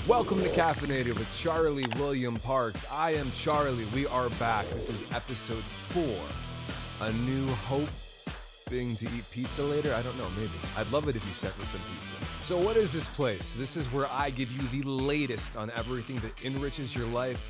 Welcome to Caffeinated with Charlie William Parks. I am Charlie. We are back. This is episode 4. A new hope being to eat pizza later? I don't know, maybe. I'd love it if you sent me some pizza. So what is this place? This is where I give you the latest on everything that enriches your life.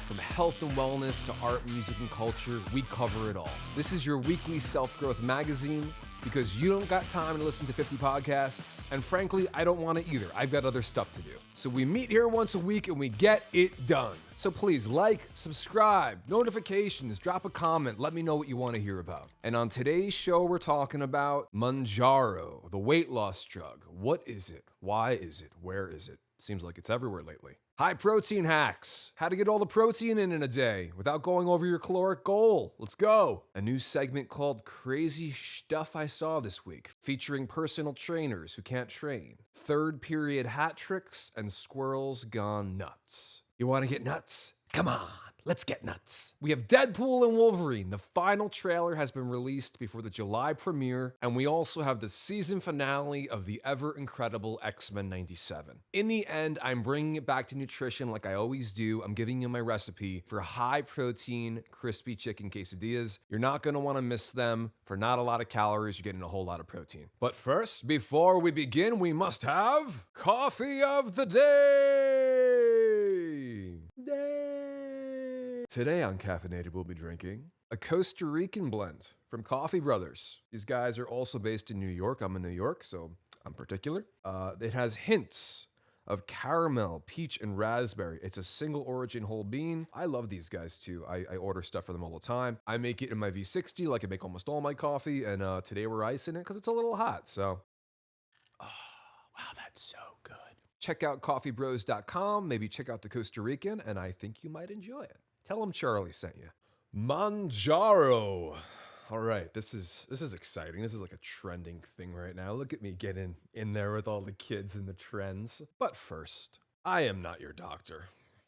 From health and wellness to art, music, and culture, we cover it all. This is your weekly self-growth magazine because you don't got time to listen to 50 podcasts, and frankly, I don't want to either. I've got other stuff to do. So we meet here once a week and we get it done. So please like, subscribe, notifications, drop a comment, let me know what you want to hear about. And on today's show, we're talking about Mounjaro, the weight loss drug. What is it? Why is it? Where is it? Seems like it's everywhere lately. High protein hacks. How to get all the protein in a day without going over your caloric goal. Let's go. A new segment called Crazy Schtuff I saw this week, featuring personal trainers who can't train. Third period hat tricks and squirrels gone nuts. You want to get nuts? Come on. Let's get nuts. We have Deadpool and Wolverine. The final trailer has been released before the July premiere, and we also have the season finale of the ever-incredible X-Men 97. In the end, I'm bringing it back to nutrition like I always do. I'm giving you my recipe for high-protein, crispy chicken quesadillas. You're not going to want to miss them. For not a lot of calories, you're getting a whole lot of protein. But first, before we begin, we must have Coffee of the Day! Today on Caffeinated, we'll be drinking a Costa Rican blend from Coffee Brothers. These guys are also based in New York. I'm in New York, so I'm particular. It has hints of caramel, peach, and raspberry. It's a single origin whole bean. I love these guys too. I order stuff for them all the time. I make it in my V60 like I make almost all my coffee, and today we're icing it because it's a little hot, so. Oh, wow, that's so good. Check out coffeebros.com, maybe check out the Costa Rican, and I think you might enjoy it. Tell them Charlie sent you. Mounjaro. All right, this is exciting. This is like a trending thing right now. Look at me getting in there with all the kids and the trends. But first, I am not your doctor.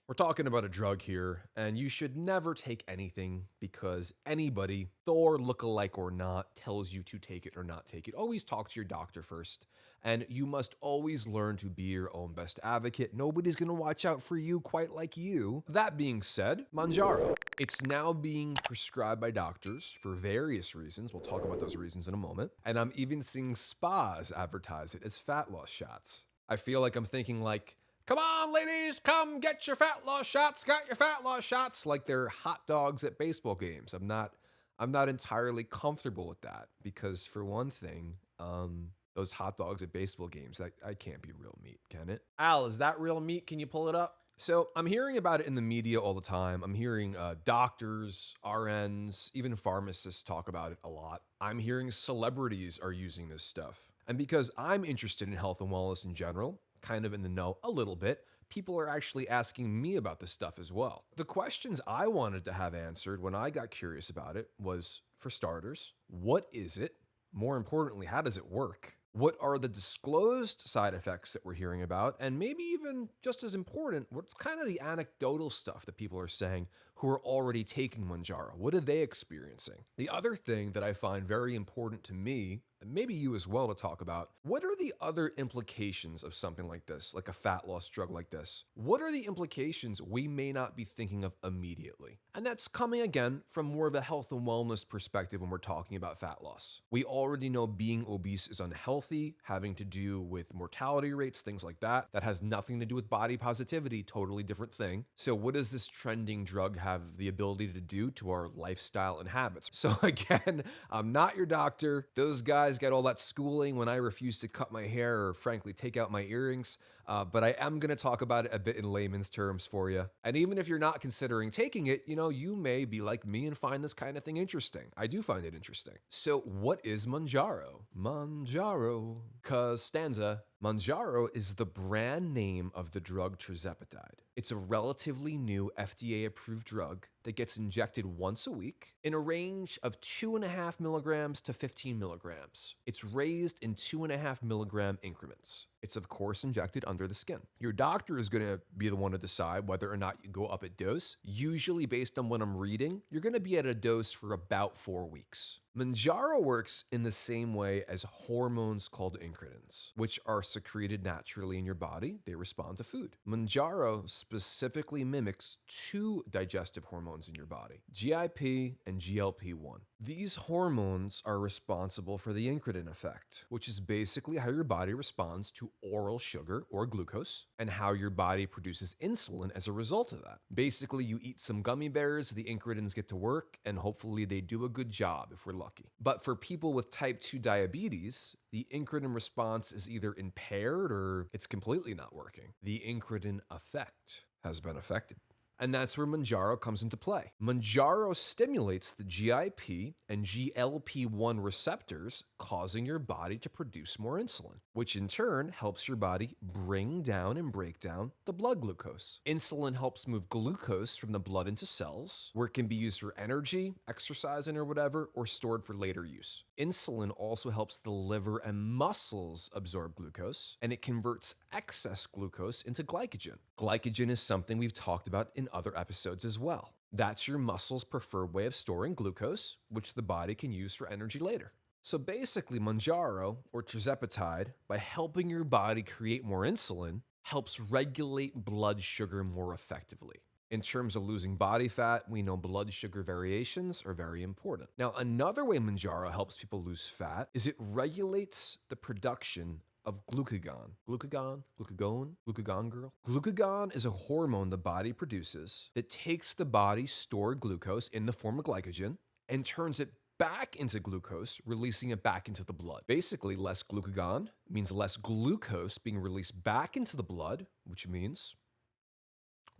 We're talking about a drug here, and you should never take anything because anybody, Thor lookalike or not, tells you to take it or not take it. Always talk to your doctor first. And you must always learn to be your own best advocate. Nobody's going to watch out for you quite like you. That being said, Mounjaro. It's now being prescribed by doctors for various reasons. We'll talk about those reasons in a moment. And I'm even seeing spas advertise it as fat loss shots. I feel like I'm thinking like, come on, ladies, come get your fat loss shots. Got your fat loss shots. Like they're hot dogs at baseball games. I'm not entirely comfortable with that because for one thing, those hot dogs at baseball games, that can't be real meat, can it? Al, is that real meat? Can you pull it up? So I'm hearing about it in the media all the time. I'm hearing doctors, RNs, even pharmacists talk about it a lot. I'm hearing celebrities are using this stuff. And because I'm interested in health and wellness in general, kind of in the know a little bit, people are actually asking me about this stuff as well. The questions I wanted to have answered when I got curious about it was, for starters, what is it? More importantly, how does it work? What are the disclosed side effects that we're hearing about? And maybe even just as important, what's kind of the anecdotal stuff that people are saying who are already taking Mounjaro? What are they experiencing? The other thing that I find very important to me, and maybe you as well to talk about, what are the other implications of something like this, like a fat loss drug like this? What are the implications we may not be thinking of immediately? And that's coming again from more of a health and wellness perspective when we're talking about fat loss. We already know being obese is unhealthy, having to do with mortality rates, things like that. That has nothing to do with body positivity, totally different thing. So what does this trending drug have the ability to do to our lifestyle and habits? So again, I'm not your doctor. Those guys get all that schooling when I refuse to cut my hair or frankly take out my earrings. But I am going to talk about it a bit in layman's terms for you. And even if you're not considering taking it, you may be like me and find this kind of thing interesting. I do find it interesting. So what is Mounjaro? Mounjaro. Costanza. Mounjaro is the brand name of the drug tirzepatide. It's a relatively new FDA-approved drug that gets injected once a week in a range of 2.5 milligrams to 15 milligrams. It's raised in 2.5 milligram increments. It's of course injected under the skin. Your doctor is going to be the one to decide whether or not you go up a dose. Usually based on what I'm reading, you're going to be at a dose for about 4 weeks. Mounjaro works in the same way as hormones called incretins, which are secreted naturally in your body. They respond to food. Mounjaro specifically mimics two digestive hormones in your body, GIP and GLP-1. These hormones are responsible for the incretin effect, which is basically how your body responds to oral sugar or glucose and how your body produces insulin as a result of that. Basically, you eat some gummy bears, the incretins get to work, and hopefully they do a good job if we're lucky. But for people with type 2 diabetes, the incretin response is either impaired or it's completely not working. The incretin effect has been affected. And that's where Mounjaro comes into play. Mounjaro stimulates the GIP and GLP-1 receptors, causing your body to produce more insulin, which in turn helps your body bring down and break down the blood glucose. Insulin helps move glucose from the blood into cells, where it can be used for energy, exercising or whatever, or stored for later use. Insulin also helps the liver and muscles absorb glucose, and it converts excess glucose into glycogen. Glycogen is something we've talked about in other episodes as well. That's your muscle's preferred way of storing glucose, which the body can use for energy later. So basically, Mounjaro, or tirzepatide, by helping your body create more insulin, helps regulate blood sugar more effectively. In terms of losing body fat, we know blood sugar variations are very important. Now, another way Mounjaro helps people lose fat is it regulates the production of glucagon. Glucagon, girl. Glucagon is a hormone the body produces that takes the body's stored glucose in the form of glycogen and turns it back into glucose, releasing it back into the blood. Basically, less glucagon means less glucose being released back into the blood, which means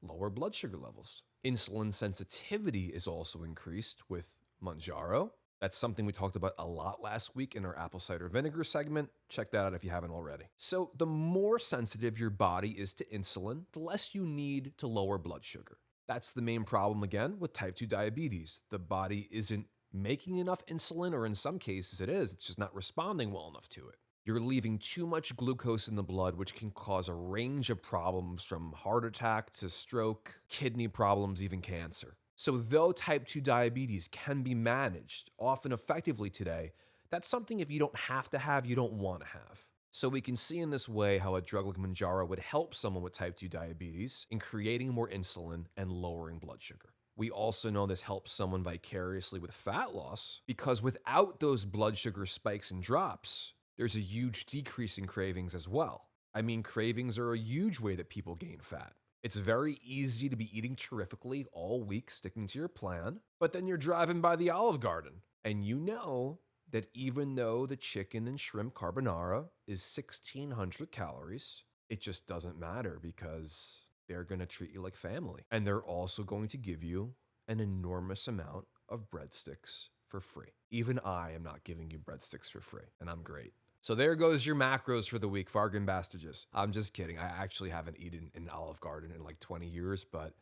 lower blood sugar levels. Insulin sensitivity is also increased with Mounjaro. That's something we talked about a lot last week in our apple cider vinegar segment. Check that out if you haven't already. So the more sensitive your body is to insulin, the less you need to lower blood sugar. That's the main problem again with type 2 diabetes. The body isn't making enough insulin, or in some cases it is, it's just not responding well enough to it. You're leaving too much glucose in the blood, which can cause a range of problems from heart attack to stroke, kidney problems, even cancer. So though type 2 diabetes can be managed, often effectively today, that's something if you don't have to have, you don't want to have. So we can see in this way how a drug like Mounjaro would help someone with type 2 diabetes in creating more insulin and lowering blood sugar. We also know this helps someone vicariously with fat loss because without those blood sugar spikes and drops, there's a huge decrease in cravings as well. I mean, cravings are a huge way that people gain fat. It's very easy to be eating terrifically all week, sticking to your plan, but then you're driving by the Olive Garden, and you know that even though the chicken and shrimp carbonara is 1,600 calories, it just doesn't matter because they're going to treat you like family. And they're also going to give you an enormous amount of breadsticks for free. Even I am not giving you breadsticks for free, and I'm great. So there goes your macros for the week, Fargan Bastages. I'm just kidding. I actually haven't eaten an Olive Garden in like 20 years, but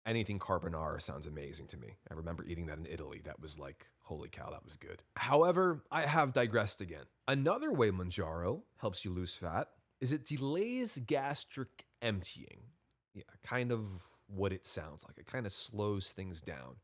anything carbonara sounds amazing to me. I remember eating that in Italy. That was like, holy cow, that was good. However, I have digressed again. Another way Mounjaro helps you lose fat is it delays gastric emptying. Yeah, kind of what it sounds like. It kind of slows things down.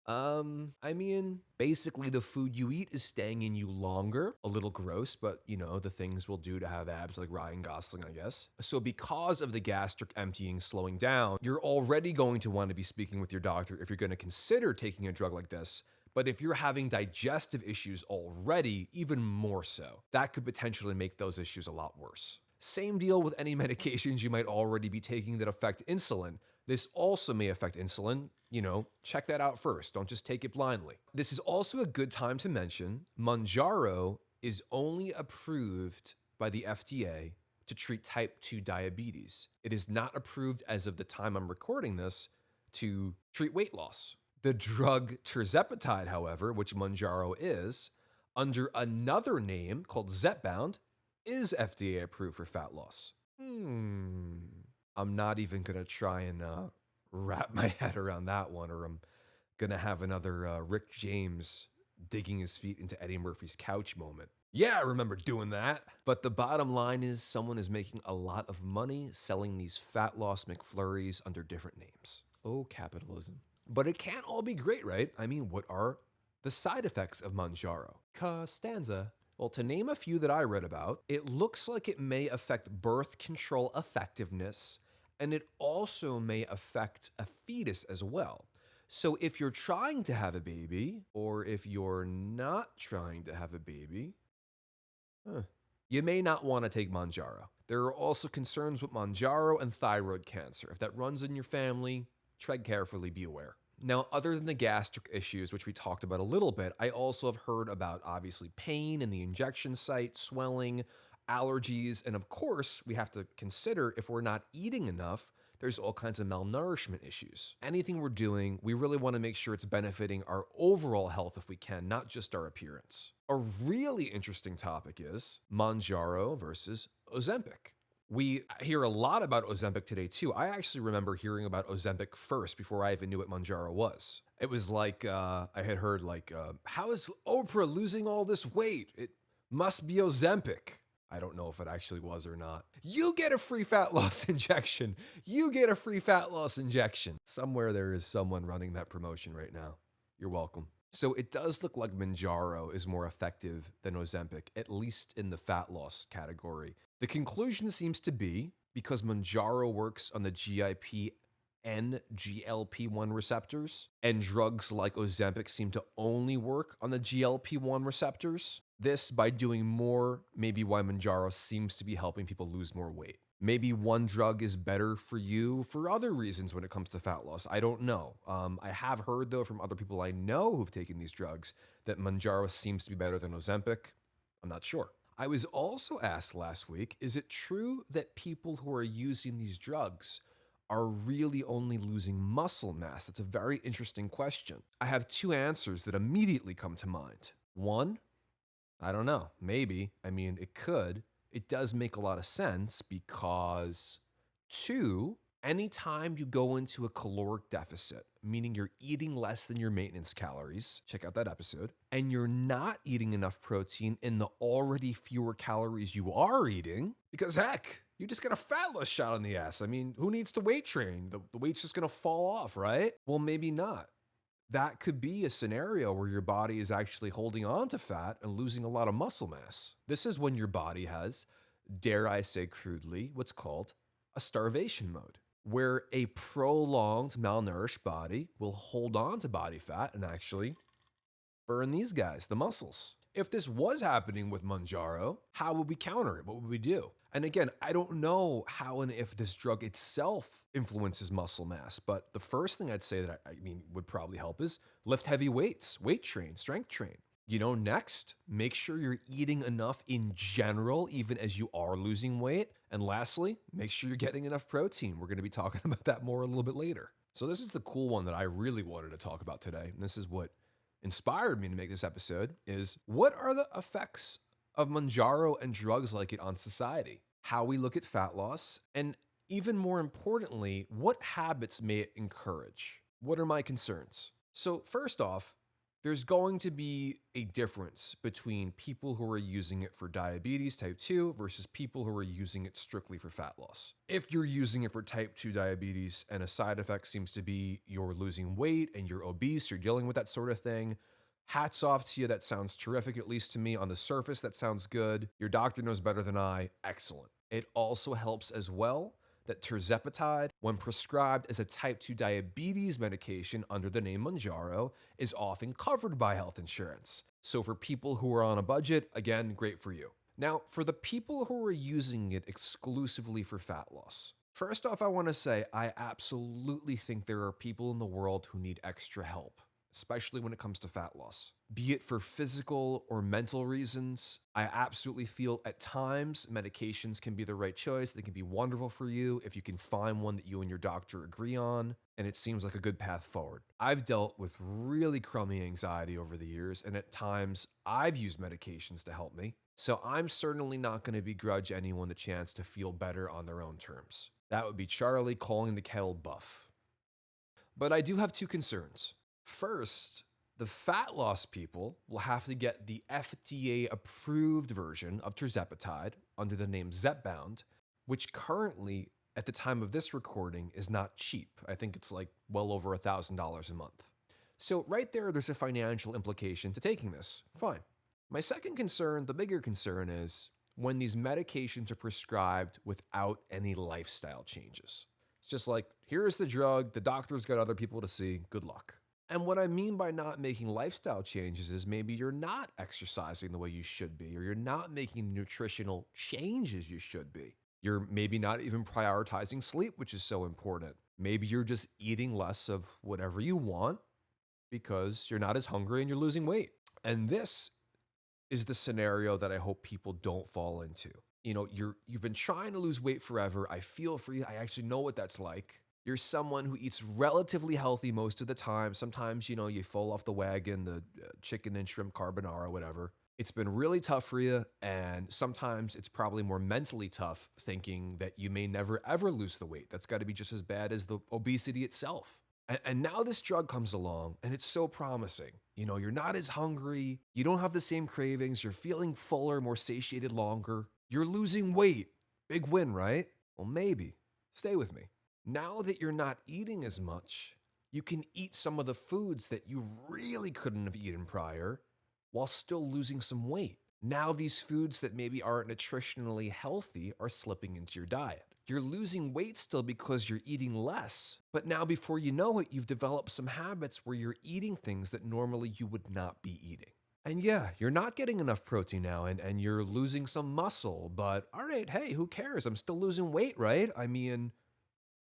I mean, basically the food you eat is staying in you longer. A little gross, but you know, the things we'll do to have abs like Ryan Gosling, I guess. So because of the gastric emptying slowing down, you're already going to want to be speaking with your doctor if you're going to consider taking a drug like this. But if you're having digestive issues already, even more so. That could potentially make those issues a lot worse. Same deal with any medications you might already be taking that affect insulin. This also may affect insulin. You know, check that out first. Don't just take it blindly. This is also a good time to mention Mounjaro is only approved by the FDA to treat type 2 diabetes. It is not approved as of the time I'm recording this to treat weight loss. The drug tirzepatide, however, which Mounjaro is, under another name called Zepbound, is FDA approved for fat loss. I'm not even going to try and wrap my head around that one, or I'm going to have another Rick James digging his feet into Eddie Murphy's couch moment. Yeah, I remember doing that. But the bottom line is someone is making a lot of money selling these fat loss McFlurries under different names. Oh, capitalism. But it can't all be great, right? I mean, what are The side effects of Mounjaro. Costanza. Well, to name a few that I read about, it looks like it may affect birth control effectiveness, and it also may affect a fetus as well. So if you're trying to have a baby, or if you're not trying to have a baby, you may not want to take Mounjaro. There are also concerns with Mounjaro and thyroid cancer. If that runs in your family, tread carefully, be aware. Now, other than the gastric issues, which we talked about a little bit, I also have heard about obviously pain in the injection site, swelling, allergies, and of course, we have to consider if we're not eating enough, there's all kinds of malnourishment issues. Anything we're doing, we really want to make sure it's benefiting our overall health if we can, not just our appearance. A really interesting topic is Mounjaro versus Ozempic. We hear a lot about Ozempic today too. I actually remember hearing about Ozempic first before I even knew what Mounjaro was. It was like, I had heard like, how is Oprah losing all this weight? It must be Ozempic. I don't know if it actually was or not. You get a free fat loss injection. You get a free fat loss injection. Somewhere there is someone running that promotion right now. You're welcome. So it does look like Mounjaro is more effective than Ozempic, at least in the fat loss category. The conclusion seems to be because Mounjaro works on the GIP and GLP-1 receptors, and drugs like Ozempic seem to only work on the GLP-1 receptors. This, by doing more, may be why Mounjaro seems to be helping people lose more weight. Maybe one drug is better for you for other reasons when it comes to fat loss. I don't know. I have heard, though, from other people I know who've taken these drugs that Mounjaro seems to be better than Ozempic. I'm not sure. I was also asked last week, is it true that people who are using these drugs are really only losing muscle mass? That's a very interesting question. I have two answers that immediately come to mind. One, I don't know, maybe. I mean, it could. It does make a lot of sense because, two, anytime you go into a caloric deficit, meaning you're eating less than your maintenance calories, check out that episode, and you're not eating enough protein in the already fewer calories you are eating, because heck, you just got a fat loss shot in the ass. I mean, who needs to weight train? The weight's just gonna fall off, right? Well, maybe not. That could be a scenario where your body is actually holding on to fat and losing a lot of muscle mass. This is when your body has, dare I say crudely, what's called a starvation mode, where a prolonged malnourished body will hold on to body fat and actually burn these guys, the muscles. If this was happening with Mounjaro, how would we counter it? What would we do? And again, I don't know how and if this drug itself influences muscle mass, but the first thing I'd say that I mean would probably help is lift heavy weights, weight train, strength train. Next, make sure you're eating enough in general, even as you are losing weight. And lastly, make sure you're getting enough protein. We're going to be talking about that more a little bit later. So this is the cool one that I really wanted to talk about today. And this is what inspired me to make this episode is what are the effects of Mounjaro and drugs like it on society, how we look at fat loss, and even more importantly, what habits may it encourage? What are my concerns? So first off, there's going to be a difference between people who are using it for diabetes type 2 versus people who are using it strictly for fat loss. If you're using it for type 2 diabetes and a side effect seems to be you're losing weight and you're obese, you're dealing with that sort of thing, hats off to you. That sounds terrific, at least to me. On the surface, that sounds good. Your doctor knows better than I. Excellent. It also helps as well that tirzepatide, when prescribed as a type 2 diabetes medication under the name Mounjaro, is often covered by health insurance. So for people who are on a budget, again, great for you. Now, for the people who are using it exclusively for fat loss, first off, I want to say I absolutely think there are people in the world who need extra help, especially when it comes to fat loss. Be it for physical or mental reasons, I absolutely feel at times medications can be the right choice. They can be wonderful for you if you can find one that you and your doctor agree on, and it seems like a good path forward. I've dealt with really crummy anxiety over the years, and at times I've used medications to help me. So I'm certainly not going to begrudge anyone the chance to feel better on their own terms. That would be Charlie calling the kettle buff. But I do have two concerns. First, the fat loss people will have to get the FDA-approved version of tirzepatide under the name Zepbound, which currently, at the time of this recording, is not cheap. I think it's like well over $1,000 a month. So right there's a financial implication to taking this. Fine. My second concern, the bigger concern, is when these medications are prescribed without any lifestyle changes. It's just like, here's the drug, the doctor's got other people to see, good luck. And what I mean by not making lifestyle changes is maybe you're not exercising the way you should be, or you're not making nutritional changes you should be. You're maybe not even prioritizing sleep, which is so important. Maybe you're just eating less of whatever you want because you're not as hungry and you're losing weight. And this is the scenario that I hope people don't fall into. You know, you've been trying to lose weight forever. I feel for you. I actually know what that's like. You're someone who eats relatively healthy most of the time. Sometimes, you know, you fall off the wagon, the chicken and shrimp carbonara, whatever. It's been really tough for you, and sometimes it's probably more mentally tough thinking that you may never ever lose the weight. That's got to be just as bad as the obesity itself. And now this drug comes along and it's so promising. You know, you're not as hungry, you don't have the same cravings, you're feeling fuller, more satiated longer, you're losing weight. Big win, right? Well, maybe. Stay with me. Now that you're not eating as much, you can eat some of the foods that you really couldn't have eaten prior while still losing some weight. Now these foods that maybe aren't nutritionally healthy are slipping into your diet. You're losing weight still because you're eating less, but now before you know it, you've developed some habits where you're eating things that normally you would not be eating. And yeah, you're not getting enough protein now and you're losing some muscle, but all right, hey, who cares? I'm still losing weight, right? I mean,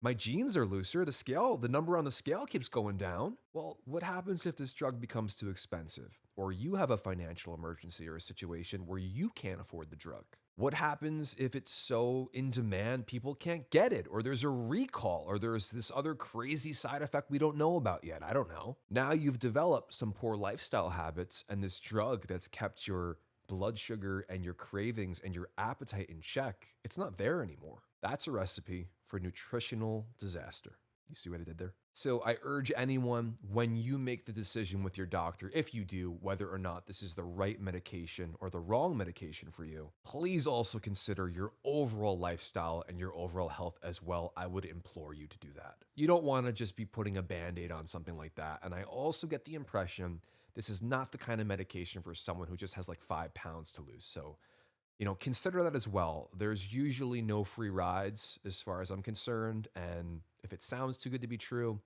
my jeans are looser, the number on the scale keeps going down. Well, what happens if this drug becomes too expensive? Or you have a financial emergency or a situation where you can't afford the drug? What happens if it's so in demand people can't get it, or there's a recall, or there's this other crazy side effect we don't know about yet? I don't know. Now you've developed some poor lifestyle habits, and this drug that's kept your blood sugar and your cravings and your appetite in check, it's not there anymore. That's a recipe for nutritional disaster. You see what I did there? So I urge anyone, when you make the decision with your doctor, if you do, whether or not this is the right medication or the wrong medication for you, please also consider your overall lifestyle and your overall health as well. I would implore you to do that. You don't want to just be putting a Band-Aid on something like that. And I also get the impression this is not the kind of medication for someone who just has like 5 pounds to lose. So, you know, consider that as well. There's usually no free rides as far as I'm concerned. And if it sounds too good to be true,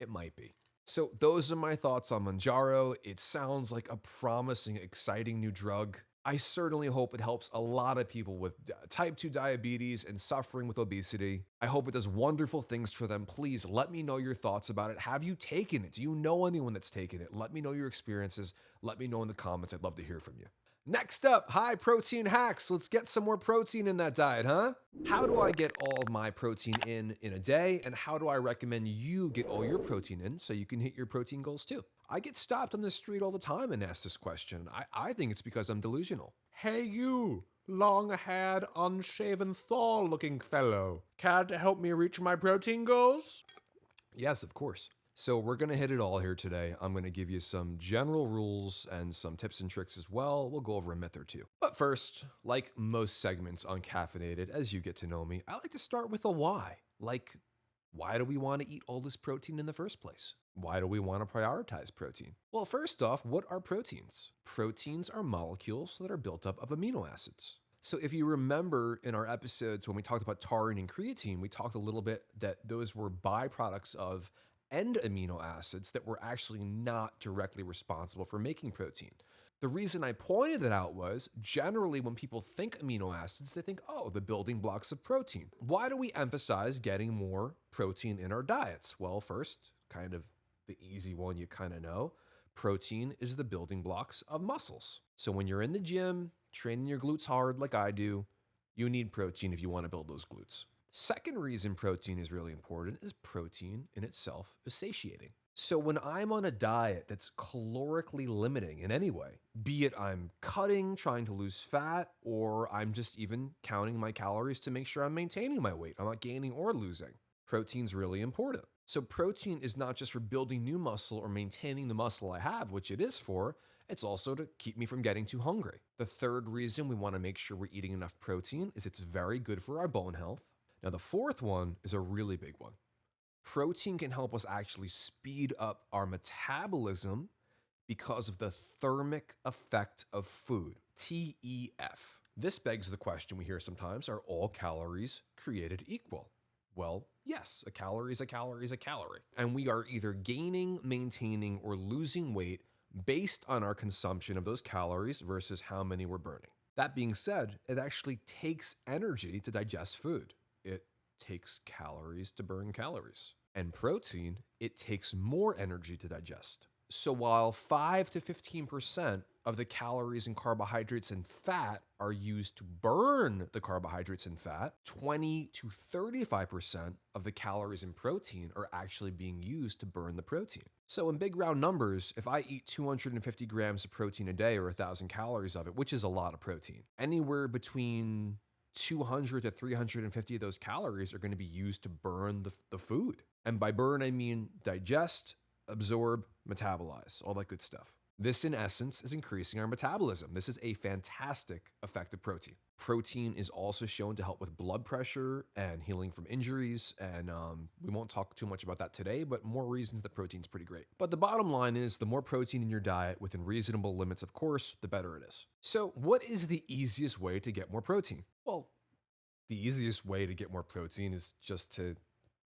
it might be. So those are my thoughts on Mounjaro. It sounds like a promising, exciting new drug. I certainly hope it helps a lot of people with type 2 diabetes and suffering with obesity. I hope it does wonderful things for them. Please let me know your thoughts about it. Have you taken it? Do you know anyone that's taken it? Let me know your experiences. Let me know in the comments. I'd love to hear from you. Next up, high protein hacks. Let's get some more protein in that diet, huh? How do I get all of my protein in a day? And how do I recommend you get all your protein in so you can hit your protein goals too? I get stopped on the street all the time and asked this question. I think it's because I'm delusional. Hey you, long-haired, unshaven Thor-looking fellow. Care to help me reach my protein goals? Yes, of course. So we're going to hit it all here today. I'm going to give you some general rules and some tips and tricks as well. We'll go over a myth or two. But first, like most segments on Caffeinated, as you get to know me, I like to start with a why. Like, why do we want to eat all this protein in the first place? Why do we want to prioritize protein? Well, first off, what are proteins? Proteins are molecules that are built up of amino acids. So if you remember in our episodes when we talked about taurine and creatine, we talked a little bit that those were byproducts of end amino acids that were actually not directly responsible for making protein. The reason I pointed it out was generally when people think amino acids, they think, oh, the building blocks of protein. Why do we emphasize getting more protein in our diets? Well, first, kind of the easy one you kind of know, protein is the building blocks of muscles. So when you're in the gym, training your glutes hard like I do, you need protein if you want to build those glutes. Second reason protein is really important is protein in itself is satiating. So when I'm on a diet that's calorically limiting in any way, be it I'm cutting, trying to lose fat, or I'm just even counting my calories to make sure I'm maintaining my weight, I'm not gaining or losing, protein's really important. So protein is not just for building new muscle or maintaining the muscle I have, which it is for, it's also to keep me from getting too hungry. The third reason we want to make sure we're eating enough protein is it's very good for our bone health. Now, the fourth one is a really big one. Protein can help us actually speed up our metabolism because of the thermic effect of food, TEF. This begs the question we hear sometimes, are all calories created equal? Well, yes, a calorie is a calorie is a calorie. And we are either gaining, maintaining, or losing weight based on our consumption of those calories versus how many we're burning. That being said, it actually takes energy to digest food. It takes calories to burn calories. And protein, it takes more energy to digest. So while 5 to 15% of the calories and carbohydrates and fat are used to burn the carbohydrates and fat, 20 to 35% of the calories and protein are actually being used to burn the protein. So in big round numbers, if I eat 250 grams of protein a day or 1,000 calories of it, which is a lot of protein, anywhere between 200 to 350 of those calories are going to be used to burn the food. And by burn, I mean digest, absorb, metabolize, all that good stuff. This, in essence, is increasing our metabolism. This is a fantastic effect of protein. Protein is also shown to help with blood pressure and healing from injuries. And we won't talk too much about that today, but more reasons that protein's pretty great. But the bottom line is the more protein in your diet, within reasonable limits, of course, the better it is. So what is the easiest way to get more protein? Well, the easiest way to get more protein is just to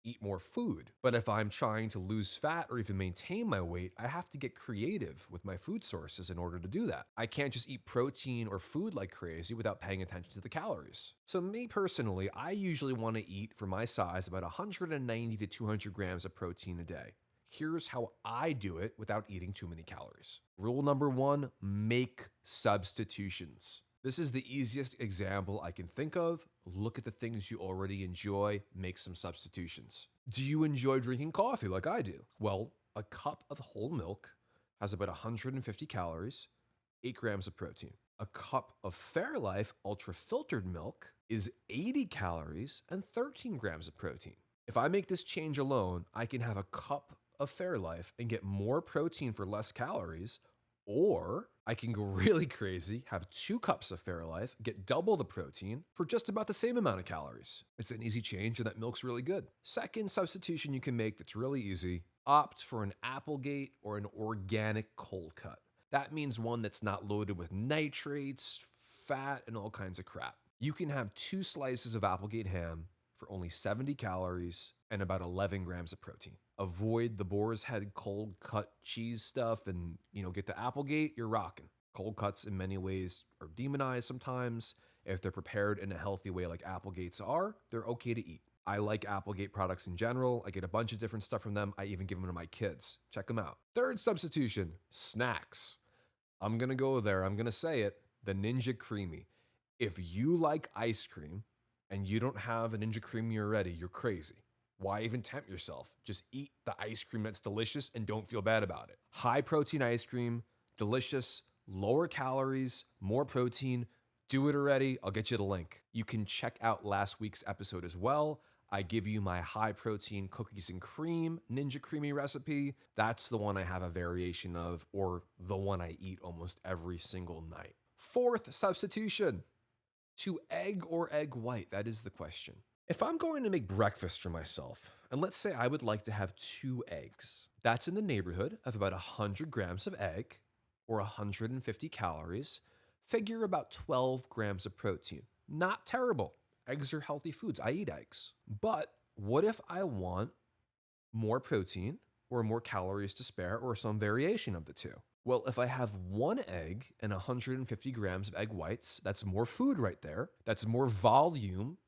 eat more food. But if I'm trying to lose fat or even maintain my weight, I have to get creative with my food sources in order to do that. I can't just eat protein or food like crazy without paying attention to the calories. So me personally, I usually want to eat, for my size, about 190 to 200 grams of protein a day. Here's how I do it without eating too many calories. Rule number 1, make substitutions. This is the easiest example I can think of. Look at the things you already enjoy, make some substitutions. Do you enjoy drinking coffee like I do? Well, a cup of whole milk has about 150 calories, 8 grams of protein. A cup of Fairlife ultra filtered milk is 80 calories and 13 grams of protein. If I make this change alone, I can have a cup of Fairlife and get more protein for less calories. Or I can go really crazy, have 2 cups of Fairlife, get double the protein for just about the same amount of calories. It's an easy change and that milk's really good. Second substitution you can make that's really easy, opt for an Applegate or an organic cold cut. That means one that's not loaded with nitrates, fat, and all kinds of crap. You can have 2 slices of Applegate ham for only 70 calories and about 11 grams of protein. Avoid the boar's head cold cut cheese stuff and, get the Applegate, you're rocking. Cold cuts in many ways are demonized sometimes. If they're prepared in a healthy way like Applegates are, they're okay to eat. I like Applegate products in general. I get a bunch of different stuff from them. I even give them to my kids. Check them out. Third substitution, snacks. I'm gonna go there. I'm gonna say it, the Ninja Creamy. If you like ice cream and you don't have a Ninja Creamy already, you're crazy. Why even tempt yourself? Just eat the ice cream that's delicious and don't feel bad about it. High protein ice cream, delicious, lower calories, more protein. Do it already. I'll get you the link. You can check out last week's episode as well. I give you my high protein cookies and cream Ninja Creamy recipe. That's the one I have a variation of, or the one I eat almost every single night. Fourth substitution, to egg or egg white? That is the question. If I'm going to make breakfast for myself, and let's say I would like to have 2 eggs, that's in the neighborhood of about 100 grams of egg or 150 calories, figure about 12 grams of protein. Not terrible. Eggs are healthy foods. I eat eggs. But what if I want more protein or more calories to spare or some variation of the two? Well, if I have 1 egg and 150 grams of egg whites, that's more food right there. That's more volume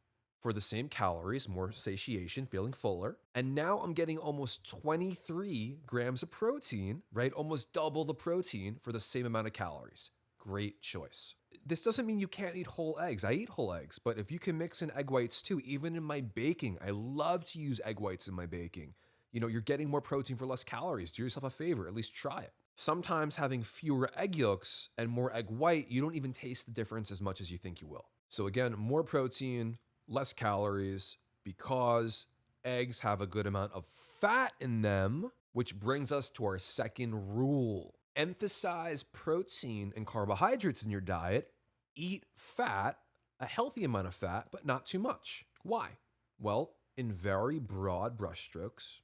for the same calories, more satiation, feeling fuller. And now I'm getting almost 23 grams of protein, right? Almost double the protein for the same amount of calories. Great choice. This doesn't mean you can't eat whole eggs. I eat whole eggs, but if you can mix in egg whites too, even in my baking, I love to use egg whites in my baking. You're getting more protein for less calories. Do yourself a favor, at least try it. Sometimes having fewer egg yolks and more egg white, you don't even taste the difference as much as you think you will. So again, more protein, less calories, because eggs have a good amount of fat in them, which brings us to our second rule. Emphasize protein and carbohydrates in your diet. Eat fat, a healthy amount of fat, but not too much. Why? Well, in very broad brushstrokes,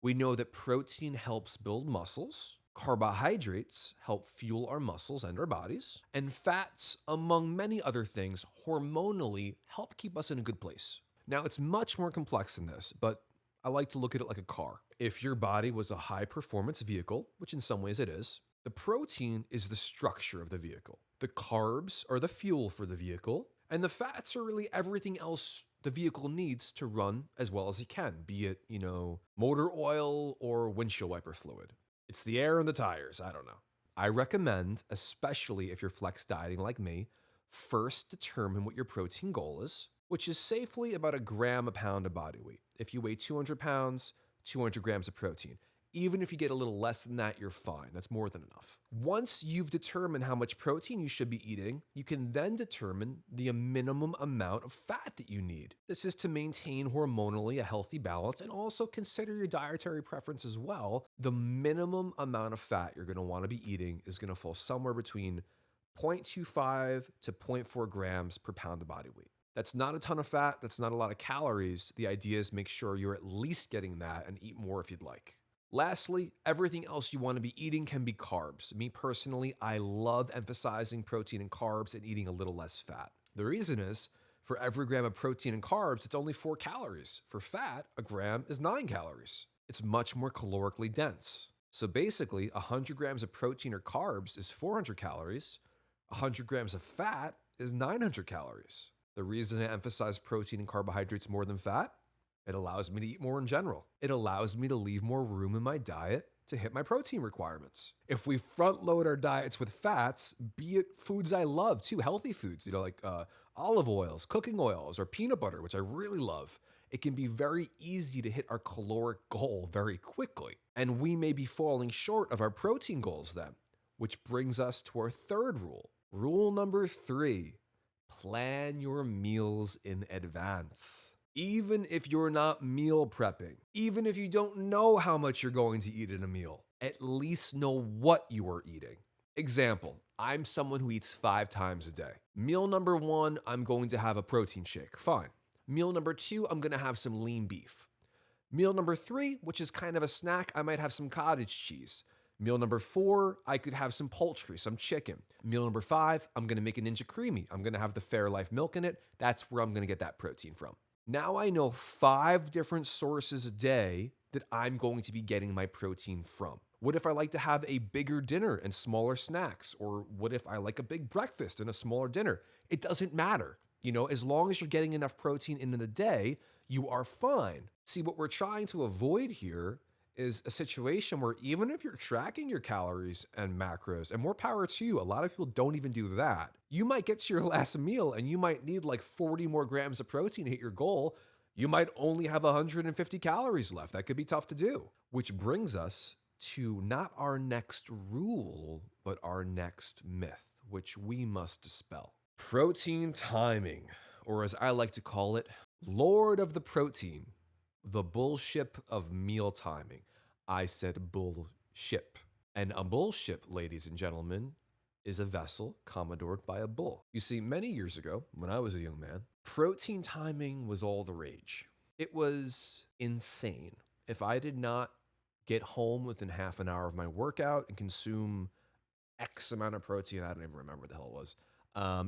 we know that protein helps build muscles, carbohydrates help fuel our muscles and our bodies, and fats, among many other things, hormonally help keep us in a good place. Now, it's much more complex than this, but I like to look at it like a car. If your body was a high performance vehicle, which in some ways it is, the protein is the structure of the vehicle. The carbs are the fuel for the vehicle, and the fats are really everything else the vehicle needs to run as well as it can, be it, motor oil or windshield wiper fluid. It's the air and the tires, I don't know. I recommend, especially if you're flex dieting like me, first determine what your protein goal is, which is safely about a gram a pound of body weight. If you weigh 200 pounds, 200 grams of protein. Even if you get a little less than that, you're fine. That's more than enough. Once you've determined how much protein you should be eating, you can then determine the minimum amount of fat that you need. This is to maintain hormonally a healthy balance and also consider your dietary preference as well. The minimum amount of fat you're going to want to be eating is going to fall somewhere between 0.25 to 0.4 grams per pound of body weight. That's not a ton of fat. That's not a lot of calories. The idea is make sure you're at least getting that and eat more if you'd like. Lastly, everything else you want to be eating can be carbs. Me personally, I love emphasizing protein and carbs and eating a little less fat. The reason is, for every gram of protein and carbs, it's only 4 calories. For fat, a gram is 9 calories. It's much more calorically dense. So basically, 100 grams of protein or carbs is 400 calories. 100 grams of fat is 900 calories. The reason I emphasize protein and carbohydrates more than fat? It allows me to eat more in general. It allows me to leave more room in my diet to hit my protein requirements. If we front load our diets with fats, be it foods I love too, healthy foods, like olive oils, cooking oils, or peanut butter, which I really love, it can be very easy to hit our caloric goal very quickly. And we may be falling short of our protein goals then, which brings us to our third rule. Rule number 3, plan your meals in advance. Even if you're not meal prepping, even if you don't know how much you're going to eat in a meal, at least know what you are eating. Example, I'm someone who eats 5 times a day. Meal number 1, I'm going to have a protein shake. Fine. Meal number 2, I'm going to have some lean beef. Meal number 3, which is kind of a snack, I might have some cottage cheese. Meal number 4, I could have some poultry, some chicken. Meal number 5, I'm going to make a Ninja Creamy. I'm going to have the Fairlife milk in it. That's where I'm going to get that protein from. Now I know 5 different sources a day that I'm going to be getting my protein from. What if I like to have a bigger dinner and smaller snacks? Or what if I like a big breakfast and a smaller dinner? It doesn't matter. As long as you're getting enough protein in the day, you are fine. See, what we're trying to avoid here is a situation where even if you're tracking your calories and macros, and more power to you, a lot of people don't even do that. You might get to your last meal and you might need like 40 more grams of protein to hit your goal. You might only have 150 calories left. That could be tough to do. Which brings us to not our next rule, but our next myth, which we must dispel. Protein timing, or as I like to call it, Lord of the Protein, the bullshit of meal timing. I said bullship. And a bullship, ladies and gentlemen, is a vessel commodored by a bull. You see, many years ago, when I was a young man, protein timing was all the rage. It was insane. If I did not get home within half an hour of my workout and consume X amount of protein, I don't even remember what the hell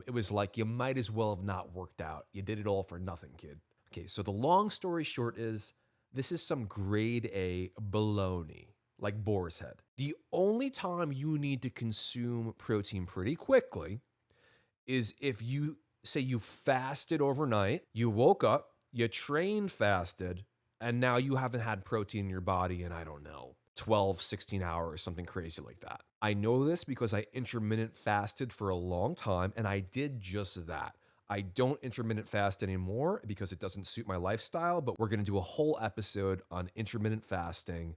it was like you might as well have not worked out. You did it all for nothing, kid. Okay, so the long story short is, this is some grade A baloney, like boar's head. The only time you need to consume protein pretty quickly is if you say you fasted overnight, you woke up, you trained fasted, and now you haven't had protein in your body in, 12, 16 hours, something crazy like that. I know this because I intermittent fasted for a long time, and I did just that. I don't intermittent fast anymore because it doesn't suit my lifestyle, but we're going to do a whole episode on intermittent fasting.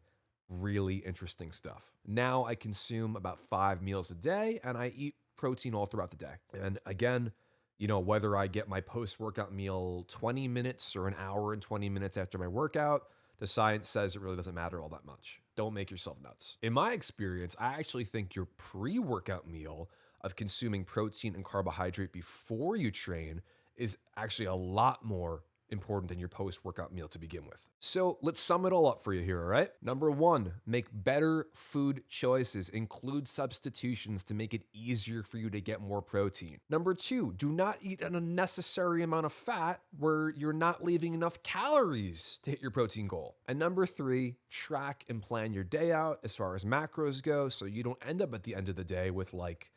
Really interesting stuff. Now I consume about 5 meals a day and I eat protein all throughout the day. And again, whether I get my post-workout meal 20 minutes or an hour and 20 minutes after my workout, the science says it really doesn't matter all that much. Don't make yourself nuts. In my experience, I actually think your pre-workout meal of consuming protein and carbohydrate before you train is actually a lot more important than your post-workout meal to begin with. So let's sum it all up for you here, all right? Number one, make better food choices. Include substitutions to make it easier for you to get more protein. Number two, do not eat an unnecessary amount of fat where you're not leaving enough calories to hit your protein goal. And number three, track and plan your day out as far as macros go so you don't end up at the end of the day with like,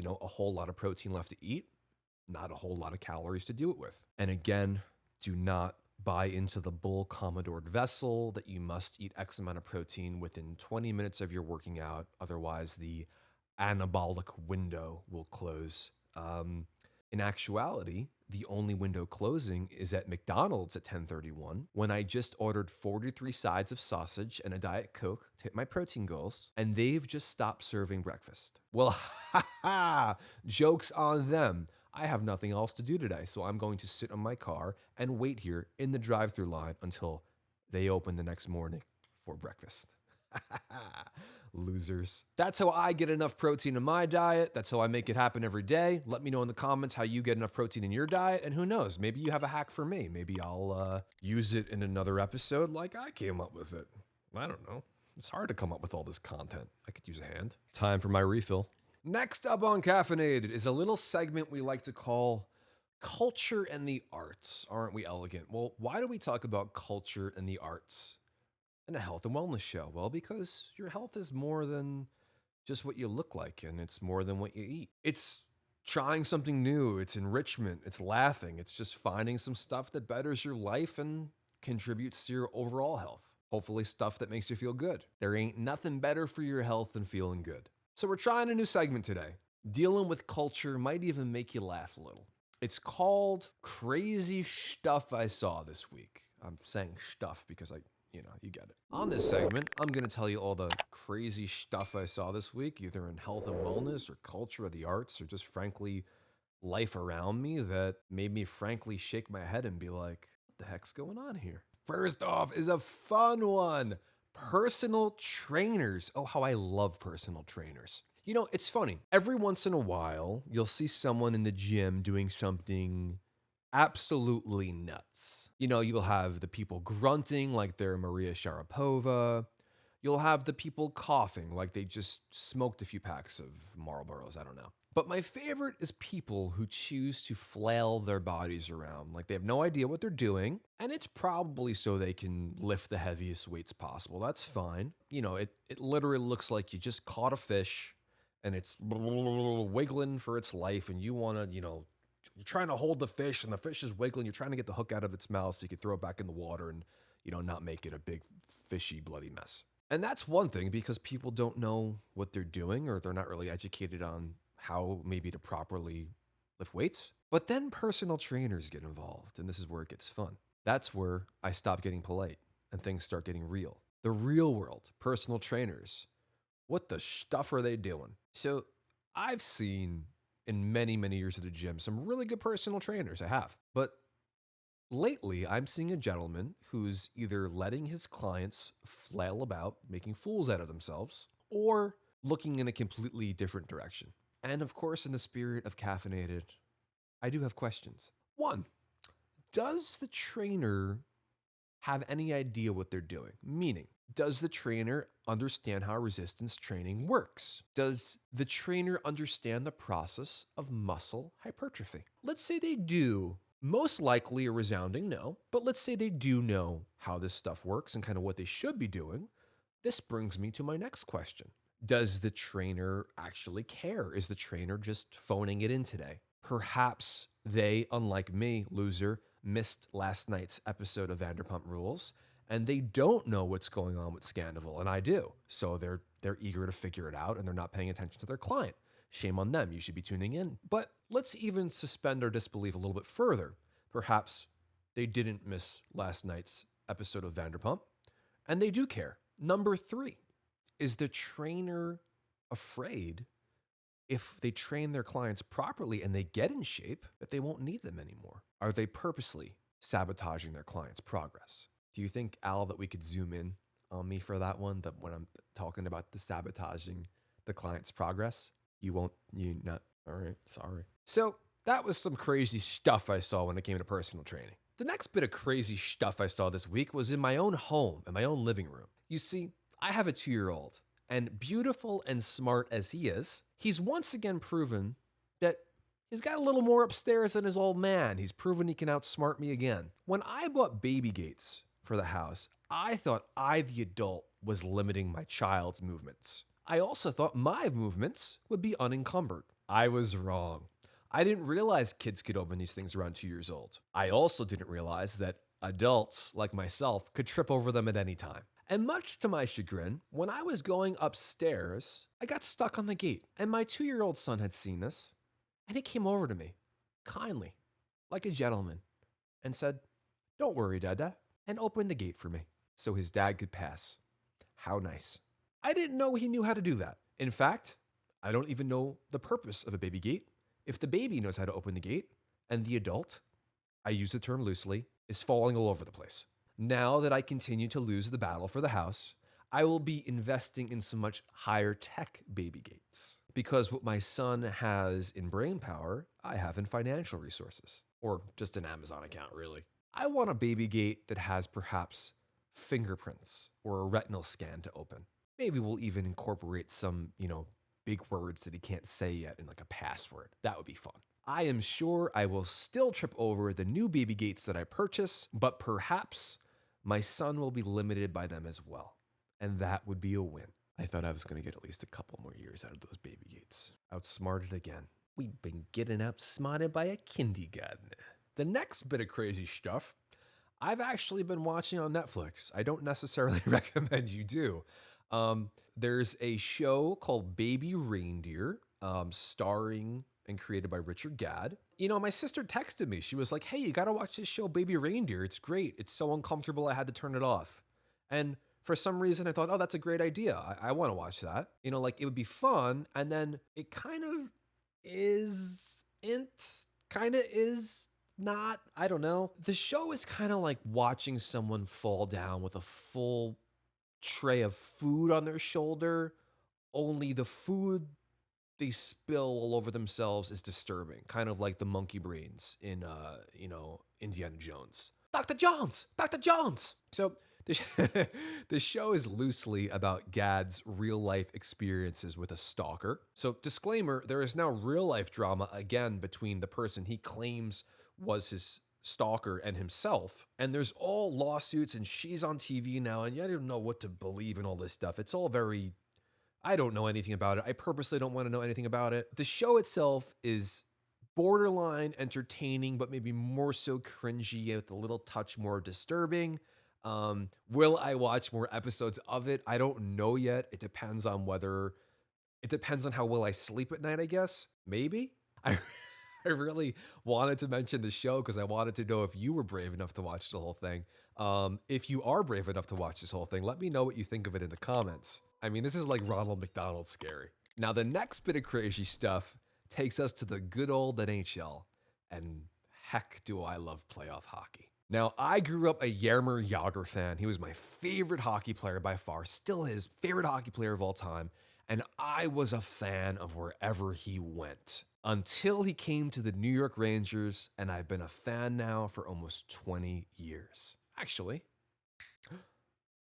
a whole lot of protein left to eat, not a whole lot of calories to do it with. And again, do not buy into the bull commodored vessel that you must eat X amount of protein within 20 minutes of your working out. Otherwise, the anabolic window will close. In actuality, the only window closing is at McDonald's at 10:31 when I just ordered 43 sides of sausage and a Diet Coke to hit my protein goals, and they've just stopped serving breakfast. Well, joke's on them. I have nothing else to do today, so I'm going to sit in my car and wait here in the drive-thru line until they open the next morning for breakfast. Losers. That's how I get enough protein in my diet. That's how I make it happen every day. Let me know in the comments how you get enough protein in your diet, and who knows, maybe you have a hack for me. Maybe I'll use it in another episode like I came up with it. I don't know. It's hard to come up with all this content. I could use a hand. Time for my refill. Next up on Caffeinated is a little segment we like to call Culture and the Arts. Aren't we elegant? Well, why do we talk about culture and the arts in a health and wellness show? Well, because your health is more than just what you look like, and it's more than what you eat. It's trying something new, it's enrichment, it's laughing, it's just finding some stuff that betters your life and contributes to your overall health. Hopefully stuff that makes you feel good. There ain't nothing better for your health than feeling good. So we're trying a new segment today. Dealing with culture might even make you laugh a little. It's called Crazy Schtuff I Saw This Week. I'm saying stuff because you get it. On this segment, I'm going to tell you all the crazy stuff I saw this week, either in health and wellness or culture or the arts or just frankly life around me that made me frankly shake my head and be like, what the heck's going on here? First off is a fun one. Personal trainers. Oh, how I love personal trainers. It's funny. Every once in a while, you'll see someone in the gym doing something absolutely nuts. You'll have the people grunting like they're Maria Sharapova. You'll have the people coughing like they just smoked a few packs of Marlboros. I don't know. But my favorite is people who choose to flail their bodies around like they have no idea what they're doing. And it's probably so they can lift the heaviest weights possible. That's fine. It literally looks like you just caught a fish and it's wiggling for its life. And you want to, you're trying to hold the fish and the fish is wiggling. You're trying to get the hook out of its mouth so you can throw it back in the water and, not make it a big fishy bloody mess. And that's one thing because people don't know what they're doing or they're not really educated on how maybe to properly lift weights. But then personal trainers get involved, and this is where it gets fun. That's where I stop getting polite and things start getting real. The real world, personal trainers. What the stuff are they doing? So I've seen in many, many years at the gym some really good personal trainers. I have. But lately, I'm seeing a gentleman who's either letting his clients flail about, making fools out of themselves, or looking in a completely different direction. And of course, in the spirit of Caffeinated, I do have questions. One, does the trainer have any idea what they're doing? Meaning, does the trainer understand how resistance training works? Does the trainer understand the process of muscle hypertrophy? Let's say they do. Most likely a resounding no, but let's say they do know how this stuff works and kind of what they should be doing. This brings me to my next question. Does the trainer actually care? Is the trainer just phoning it in today? Perhaps they, unlike me, loser, missed last night's episode of Vanderpump Rules, and they don't know what's going on with Scandival, and I do. So they're eager to figure it out, and they're not paying attention to their client. Shame on them. You should be tuning in. But let's even suspend our disbelief a little bit further. Perhaps they didn't miss last night's episode of Vanderpump, and they do care. Number 3. Is the trainer afraid if they train their clients properly and they get in shape that they won't need them anymore? Are they purposely sabotaging their clients' progress? Do you think, Al, that we could zoom in on me for that one, that when I'm talking about the sabotaging the client's progress? You not? All right, sorry. So that was some crazy stuff I saw when it came to personal training. The next bit of crazy stuff I saw this week was in my own home, in my own living room. You see, I have a 2-year-old, and beautiful and smart as he is, he's once again proven that he's got a little more upstairs than his old man. He's proven he can outsmart me again. When I bought baby gates for the house, I thought I, the adult, was limiting my child's movements. I also thought my movements would be unencumbered. I was wrong. I didn't realize kids could open these things around 2 years old. I also didn't realize that adults like myself could trip over them at any time. And much to my chagrin, when I was going upstairs, I got stuck on the gate. And my 2-year-old son had seen this, and he came over to me, kindly, like a gentleman, and said, "Don't worry, Dada," and opened the gate for me so his dad could pass. How nice. I didn't know he knew how to do that. In fact, I don't even know the purpose of a baby gate. If the baby knows how to open the gate, and the adult, I use the term loosely, is falling all over the place. Now that I continue to lose the battle for the house, I will be investing in some much higher tech baby gates. Because what my son has in brain power, I have in financial resources. Or just an Amazon account, really. I want a baby gate that has perhaps fingerprints or a retinal scan to open. Maybe we'll even incorporate some, big words that he can't say yet in like a password. That would be fun. I am sure I will still trip over the new baby gates that I purchase, but perhaps my son will be limited by them as well. And that would be a win. I thought I was going to get at least a couple more years out of those baby gates. Outsmarted again. We've been getting outsmarted by a kindergartner. The next bit of crazy stuff I've actually been watching on Netflix. I don't necessarily recommend you do. There's a show called Baby Reindeer, starring and created by Richard Gadd. My sister texted me. She was like, "Hey, you gotta watch this show, Baby Reindeer. It's great. It's so uncomfortable I had to turn it off." And for some reason, I thought, oh, that's a great idea. I want to watch that. It would be fun. And then it kind of kind of is not. I don't know. The show is kind of like watching someone fall down with a full tray of food on their shoulder, only the food they spill all over themselves is disturbing, kind of like the monkey brains in Indiana Jones. Dr. Jones! Dr. Jones! So the show is loosely about Gadd's real life experiences with a stalker. So disclaimer, there is now real life drama again between the person he claims was his stalker and himself. And there's all lawsuits and she's on TV now and I don't know what to believe in all this stuff. It's all very, I don't know anything about it. I purposely don't want to know anything about it. The show itself is borderline entertaining, but maybe more so cringy with a little touch more disturbing. Will I watch more episodes of it? I don't know yet. It depends on how well I sleep at night, I guess. Maybe. I really wanted to mention the show because I wanted to know if you were brave enough to watch the whole thing. If you are brave enough to watch this whole thing, let me know what you think of it in the comments. I mean, this is like Ronald McDonald scary. Now, the next bit of crazy stuff takes us to the good old NHL, and heck do I love playoff hockey. Now, I grew up a Jaromir Jagr fan. He was my favorite hockey player by far, still his favorite hockey player of all time, and I was a fan of wherever he went until he came to the New York Rangers, and I've been a fan now for almost 20 years. Actually,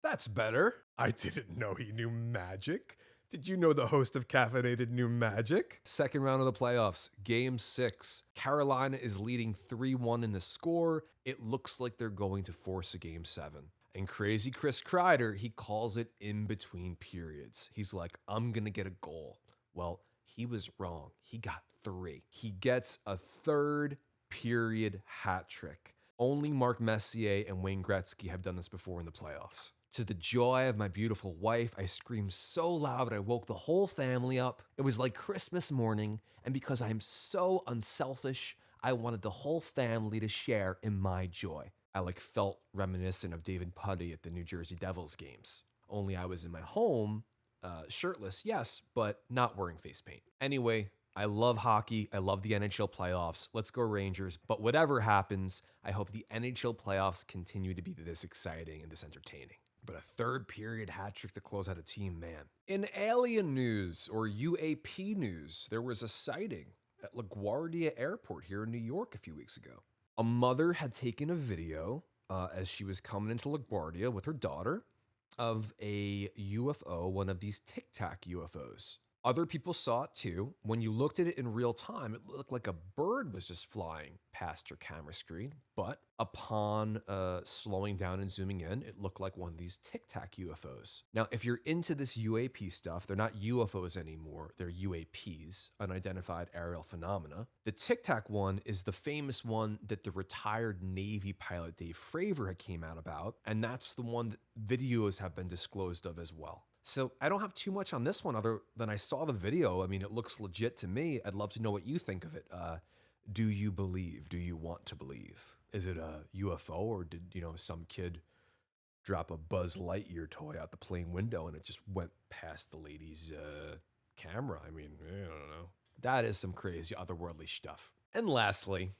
that's better. I didn't know he knew Magic. Did you know the host of Caffeinated knew Magic? Second round of the playoffs, Game 6. Carolina is leading 3-1 in the score. It looks like they're going to force a Game 7. And crazy Chris Kreider, he calls it in between periods. He's like, I'm going to get a goal. Well, he was wrong. He got 3. He gets a third period hat trick. Only Mark Messier and Wayne Gretzky have done this before in the playoffs. To the joy of my beautiful wife, I screamed so loud I woke the whole family up. It was like Christmas morning, and because I'm so unselfish, I wanted the whole family to share in my joy. I felt reminiscent of David Puddy at the New Jersey Devils games. Only I was in my home, shirtless, yes, but not wearing face paint. Anyway, I love hockey. I love the NHL playoffs. Let's go Rangers. But whatever happens, I hope the NHL playoffs continue to be this exciting and this entertaining. But a third period hat trick to close out a team, man. In alien news or UAP news, there was a sighting at LaGuardia Airport here in New York a few weeks ago. A mother had taken a video as she was coming into LaGuardia with her daughter of a UFO, one of these Tic Tac UFOs. Other people saw it too. When you looked at it in real time, it looked like a bird was just flying past her camera screen. But upon slowing down and zooming in, it looked like one of these Tic Tac UFOs. Now, if you're into this UAP stuff, they're not UFOs anymore. They're UAPs, unidentified aerial phenomena. The Tic Tac one is the famous one that the retired Navy pilot Dave Fravor came out about. And that's the one that videos have been disclosed of as well. So I don't have too much on this one other than I saw the video. I mean, it looks legit to me. I'd love to know what you think of it. Do you believe? Do you want to believe? Is it a UFO, or did, some kid drop a Buzz Lightyear toy out the plane window and it just went past the lady's camera? I mean, I don't know. That is some crazy otherworldly stuff. And lastly,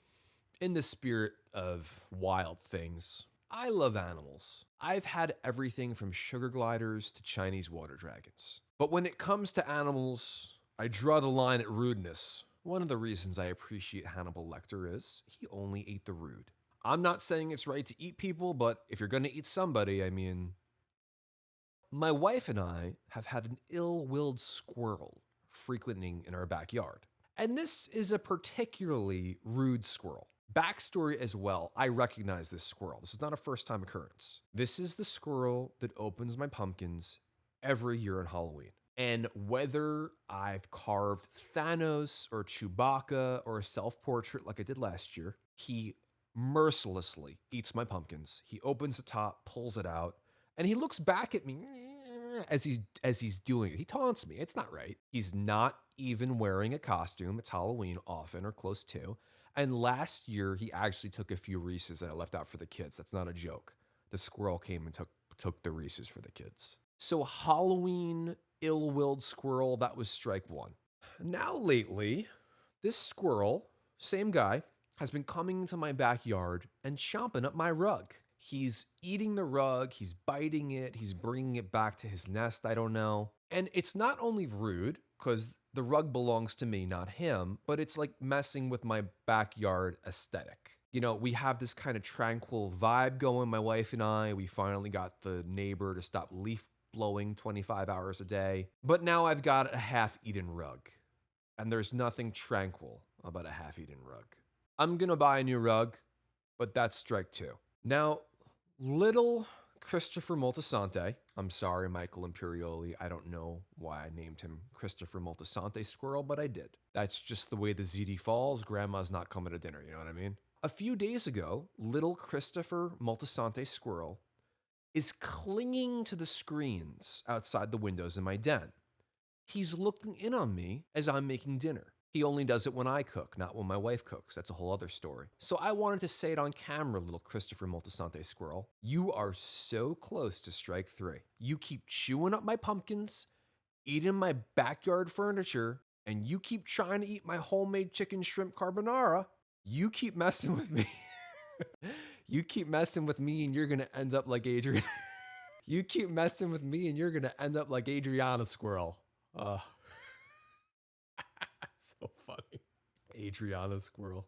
in the spirit of wild things, I love animals. I've had everything from sugar gliders to Chinese water dragons. But when it comes to animals, I draw the line at rudeness. One of the reasons I appreciate Hannibal Lecter is he only ate the rude. I'm not saying it's right to eat people, but if you're going to eat somebody, I mean... My wife and I have had an ill-willed squirrel frequenting in our backyard. And this is a particularly rude squirrel. Backstory as well, I recognize this squirrel. This is not a first-time occurrence. This is the squirrel that opens my pumpkins every year on Halloween. And whether I've carved Thanos or Chewbacca or a self-portrait like I did last year, he mercilessly eats my pumpkins. He opens the top, pulls it out, and he looks back at me as he's doing it. He taunts me. It's not right. He's not even wearing a costume. It's Halloween often or close to. And last year, he actually took a few Reese's that I left out for the kids. That's not a joke. The squirrel came and took the Reese's for the kids. So Halloween ill-willed squirrel, that was strike one. Now lately, this squirrel, same guy, has been coming into my backyard and chomping up my rug. He's eating the rug, he's biting it, he's bringing it back to his nest, I don't know. And it's not only rude, because the rug belongs to me, not him, but it's like messing with my backyard aesthetic. We have this kind of tranquil vibe going, my wife and I. We finally got the neighbor to stop leaf blowing 25 hours a day. But now I've got a half-eaten rug. And there's nothing tranquil about a half-eaten rug. I'm gonna buy a new rug, but that's strike two. Now, little Christopher Moltisanti. I'm sorry, Michael Imperioli. I don't know why I named him Christopher Moltisanti Squirrel, but I did. That's just the way the ZD falls. Grandma's not coming to dinner, you know what I mean? A few days ago, little Christopher Moltisanti Squirrel is clinging to the screens outside the windows in my den. He's looking in on me as I'm making dinner. He only does it when I cook, not when my wife cooks. That's a whole other story. So I wanted to say it on camera, little Christopher Moltisanti Squirrel. You are so close to strike three. You keep chewing up my pumpkins, eating my backyard furniture, and you keep trying to eat my homemade chicken shrimp carbonara. You keep messing with me. You keep messing with me and you're going to end up like Adrian. You keep messing with me and you're going to end up like Adriana Squirrel. So funny. Adriana Squirrel.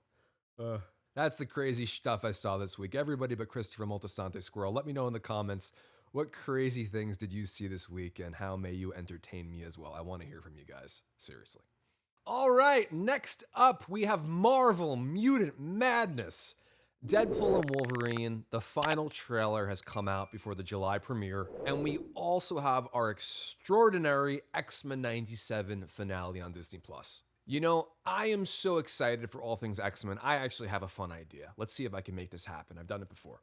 That's the crazy stuff I saw this week. Everybody but Christopher Moltisanti Squirrel. Let me know in the comments, what crazy things did you see this week and how may you entertain me as well? I want to hear from you guys. Seriously. All right, next up we have Marvel Mutant Madness. Deadpool and Wolverine, the final trailer has come out before the July premiere, and we also have our extraordinary X-Men 97 finale on Disney+. I am so excited for all things X-Men. I actually have a fun idea. Let's see if I can make this happen. I've done it before.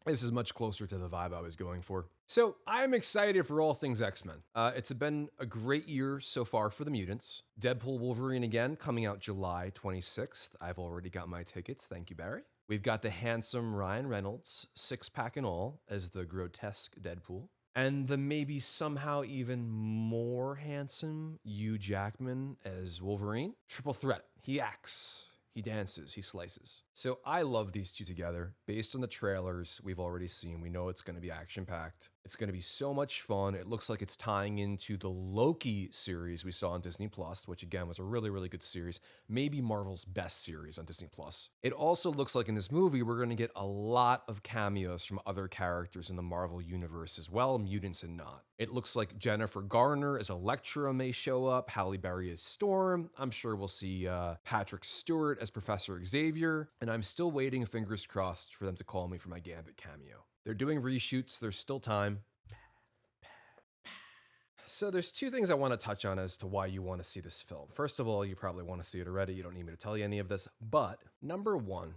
This is much closer to the vibe I was going for. So I'm excited for all things X-Men. It's been a great year so far for the mutants. Deadpool Wolverine again, coming out July 26th. I've already got my tickets. Thank you, Barry. We've got the handsome Ryan Reynolds, six-pack and all, as the grotesque Deadpool. And the maybe somehow even more handsome Hugh Jackman as Wolverine. Triple threat. He acts. He dances, he slices. So I love these two together. Based on the trailers we've already seen, we know it's going to be action-packed. It's going to be so much fun. It looks like it's tying into the Loki series we saw on Disney Plus, which again was a really, really good series. Maybe Marvel's best series on Disney Plus. It also looks like in this movie, we're going to get a lot of cameos from other characters in the Marvel universe as well, mutants and not. It looks like Jennifer Garner as Elektra may show up, Halle Berry as Storm. I'm sure we'll see Patrick Stewart as Professor Xavier, and I'm still waiting, fingers crossed, for them to call me for my Gambit cameo. They're doing reshoots, there's still time. So there's two things I want to touch on as to why you want to see this film. First of all, you probably want to see it already. You don't need me to tell you any of this. But number one,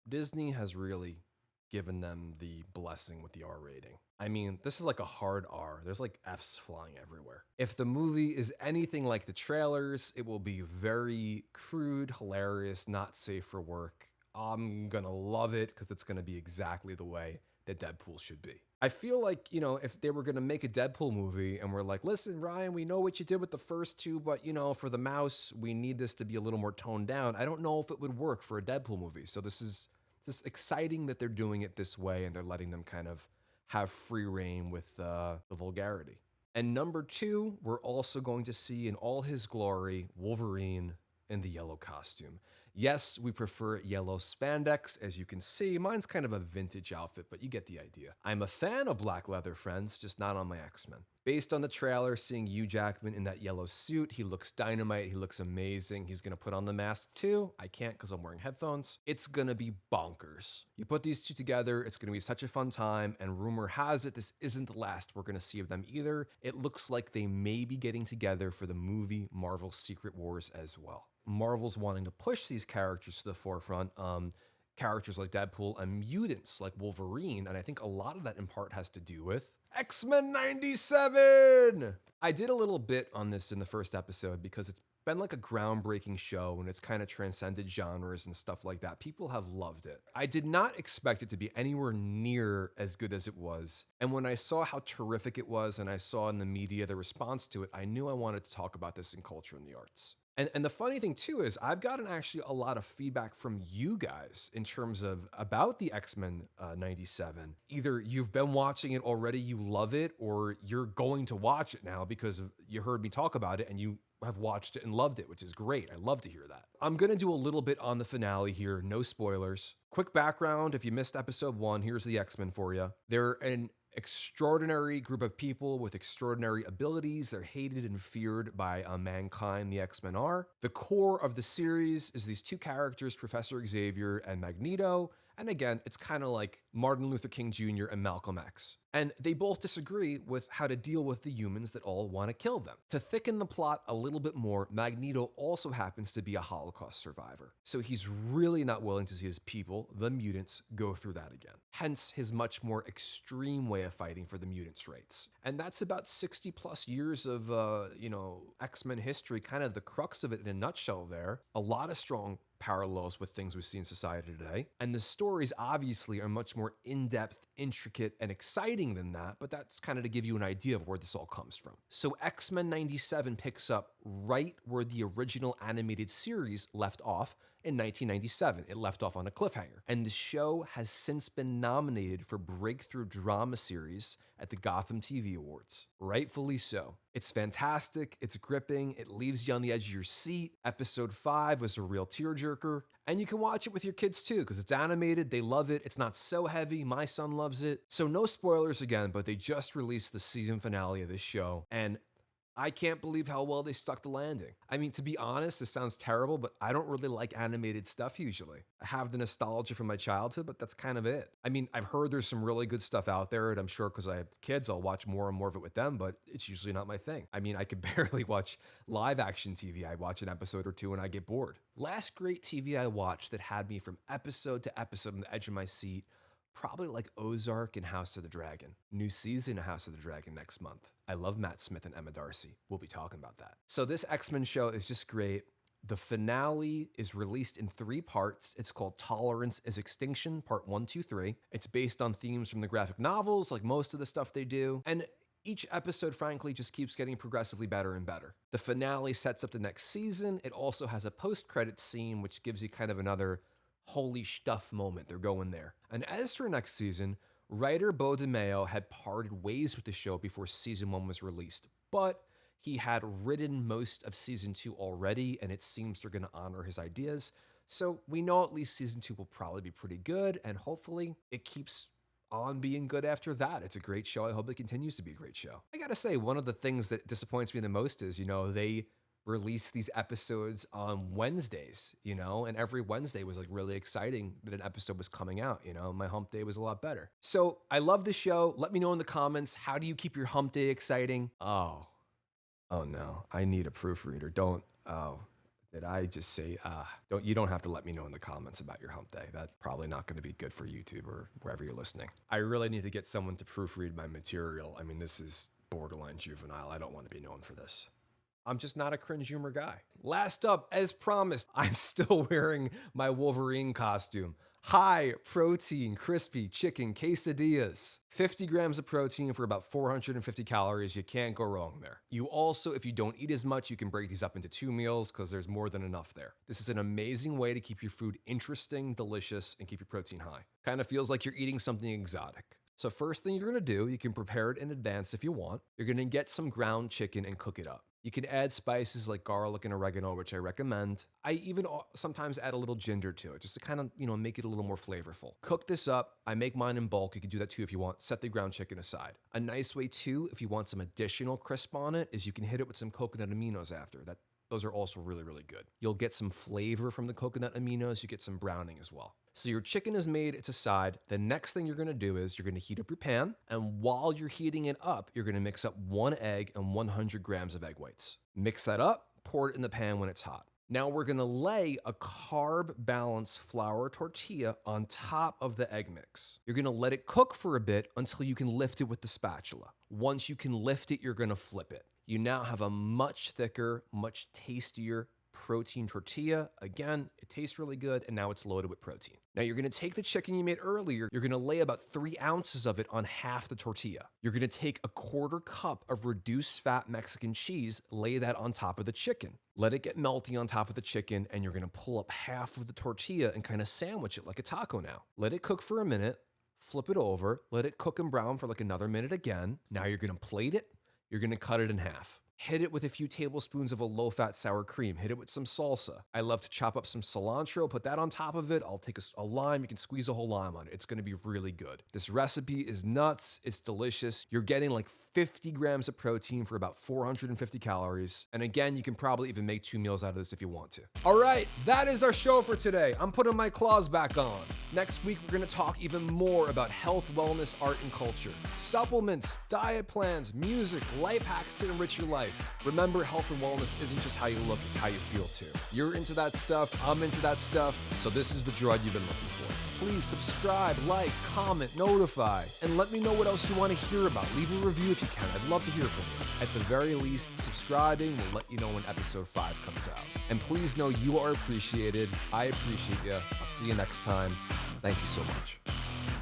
Disney has really given them the blessing with the R rating. I mean, this is like a hard R. There's like Fs flying everywhere. If the movie is anything like the trailers, it will be very crude, hilarious, not safe for work. I'm gonna love it because it's gonna be exactly the way that Deadpool should be. I feel like, if they were going to make a Deadpool movie and we're like, listen, Ryan, we know what you did with the first two, but, for the mouse, we need this to be a little more toned down. I don't know if it would work for a Deadpool movie. So this is just exciting that they're doing it this way and they're letting them kind of have free reign with the vulgarity. And number two, we're also going to see in all his glory, Wolverine in the yellow costume. Yes, we prefer yellow spandex. As you can see, mine's kind of a vintage outfit, but you get the idea. I'm a fan of black leather, friends, just not on my X-Men. Based on the trailer, seeing Hugh Jackman in that yellow suit, he looks dynamite, he looks amazing. He's gonna put on the mask too. I can't because I'm wearing headphones. It's gonna be bonkers. You put these two together, it's gonna be such a fun time, and rumor has it this isn't the last we're gonna see of them either. It looks like they may be getting together for the movie Marvel Secret Wars as well. Marvel's wanting to push these characters to the forefront, characters like Deadpool and mutants like Wolverine, and I think a lot of that in part has to do with X-Men 97! I did a little bit on this in the first episode because it's been like a groundbreaking show and it's kind of transcended genres and stuff like that. People have loved it. I did not expect it to be anywhere near as good as it was. And when I saw how terrific it was and I saw in the media the response to it, I knew I wanted to talk about this in culture and the arts. And the funny thing too is I've gotten actually a lot of feedback from you guys in terms of about the X-Men 97. Either you've been watching it already, you love it, or you're going to watch it now because you heard me talk about it and you have watched it and loved it, which is great. I love to hear that. I'm going to do a little bit on the finale here, no spoilers. Quick background, if you missed episode 1, here's the X-Men for you. They're an extraordinary group of people with extraordinary abilities. They're hated and feared by mankind, the X-Men are. The core of the series is these two characters, Professor Xavier and Magneto. And again, it's kind of like Martin Luther King Jr. and Malcolm X. And they both disagree with how to deal with the humans that all want to kill them. To thicken the plot a little bit more, Magneto also happens to be a Holocaust survivor. So he's really not willing to see his people, the mutants, go through that again. Hence his much more extreme way of fighting for the mutants' rights. And that's about 60 plus years of, X-Men history, kind of the crux of it in a nutshell there. A lot of strong parallels with things we see in society today. And the stories obviously are much more in-depth, intricate, and exciting than that, but that's kind of to give you an idea of where this all comes from. So X-Men 97 picks up right where the original animated series left off in 1997. It left off on a cliffhanger. And the show has since been nominated for Breakthrough Drama Series at the Gotham TV Awards. Rightfully so. It's fantastic, it's gripping, it leaves you on the edge of your seat. Episode 5 was a real tearjerker. And you can watch it with your kids too, because it's animated, they love it, it's not so heavy, my son loves it. So no spoilers again, but they just released the season finale of this show, and I can't believe how well they stuck the landing. I mean, to be honest, this sounds terrible, but I don't really like animated stuff usually. I have the nostalgia from my childhood, but that's kind of it. I mean, I've heard there's some really good stuff out there, and I'm sure because I have kids, I'll watch more and more of it with them, but it's usually not my thing. I mean, I could barely watch live action TV. I watch an episode or two and I get bored. Last great TV I watched that had me from episode to episode on the edge of my seat, probably like Ozark and House of the Dragon. New season of House of the Dragon next month. I love Matt Smith and Emma Darcy. We'll be talking about that. So this X-Men show is just great. The finale is released in 3 parts. It's called Tolerance is Extinction, part 1, 2, 3. It's based on themes from the graphic novels, like most of the stuff they do. And each episode, frankly, just keeps getting progressively better and better. The finale sets up the next season. It also has a post-credit scene, which gives you kind of another holy stuff moment. They're going there. And as for next season, Writer Beau DeMayo had parted ways with the show before season 1 was released, but he had written most of season 2 already, and it seems they're going to honor his ideas. So we know at least season 2 will probably be pretty good, and hopefully it keeps on being good after that. It's a great show. I hope it continues to be a great show. I gotta say, one of the things that disappoints me the most is, they release these episodes on Wednesdays, and every Wednesday was like really exciting that an episode was coming out, my hump day was a lot better. So I love the show. Let me know in the comments, how do you keep your hump day exciting? Oh no, I need a proofreader. Did I just say, you don't have to let me know in the comments about your hump day. That's probably not going to be good for YouTube or wherever you're listening. I really need to get someone to proofread my material. I mean, this is borderline juvenile. I don't want to be known for this. I'm just not a cringe humor guy. Last up, as promised, I'm still wearing my Wolverine costume. High protein, crispy chicken quesadillas. 50 grams of protein for about 450 calories. You can't go wrong there. You also, if you don't eat as much, you can break these up into 2 meals because there's more than enough there. This is an amazing way to keep your food interesting, delicious, and keep your protein high. Kind of feels like you're eating something exotic. So first thing you're gonna do, you can prepare it in advance if you want. You're gonna get some ground chicken and cook it up. You can add spices like garlic and oregano, which I recommend. I even sometimes add a little ginger to it, just to kind of, make it a little more flavorful. Cook this up. I make mine in bulk. You can do that too if you want. Set the ground chicken aside. A nice way too, if you want some additional crisp on it, is you can hit it with some coconut aminos after. Those are also really, really good. You'll get some flavor from the coconut aminos. You get some browning as well. So your chicken is made, it's aside. The next thing you're gonna do is you're gonna heat up your pan, and while you're heating it up, you're gonna mix up 1 egg and 100 grams of egg whites. Mix that up, pour it in the pan when it's hot. Now we're gonna lay a carb-balanced flour tortilla on top of the egg mix. You're gonna let it cook for a bit until you can lift it with the spatula. Once you can lift it, you're gonna flip it. You now have a much thicker, much tastier protein tortilla. Again, it tastes really good, and now it's loaded with protein. Now you're gonna take the chicken you made earlier, you're gonna lay about 3 ounces of it on half the tortilla. You're gonna take a 1/4 cup of reduced fat Mexican cheese, lay that on top of the chicken. Let it get melty on top of the chicken, and you're gonna pull up half of the tortilla and kind of sandwich it like a taco now. Let it cook for a minute, flip it over, let it cook and brown for like another minute again. Now you're gonna plate it, you're gonna cut it in half. Hit it with a few tablespoons of a low-fat sour cream. Hit it with some salsa. I love to chop up some cilantro, put that on top of it. I'll take a lime. You can squeeze a whole lime on it. It's going to be really good. This recipe is nuts. It's delicious. You're getting like 50 grams of protein for about 450 calories. And again, you can probably even make 2 meals out of this if you want to. All right, that is our show for today. I'm putting my claws back on. Next week, we're going to talk even more about health, wellness, art, and culture. Supplements, diet plans, music, life hacks to enrich your life. Remember, health and wellness isn't just how you look, it's how you feel too. You're into that stuff, I'm into that stuff, so this is the drug you've been looking for. Please subscribe, like, comment, notify, and let me know what else you want to hear about. Leave a review if you can. I'd love to hear from you. At the very least, subscribing will let you know when episode 5 comes out. And please know you are appreciated. I appreciate you. I'll see you next time. Thank you so much.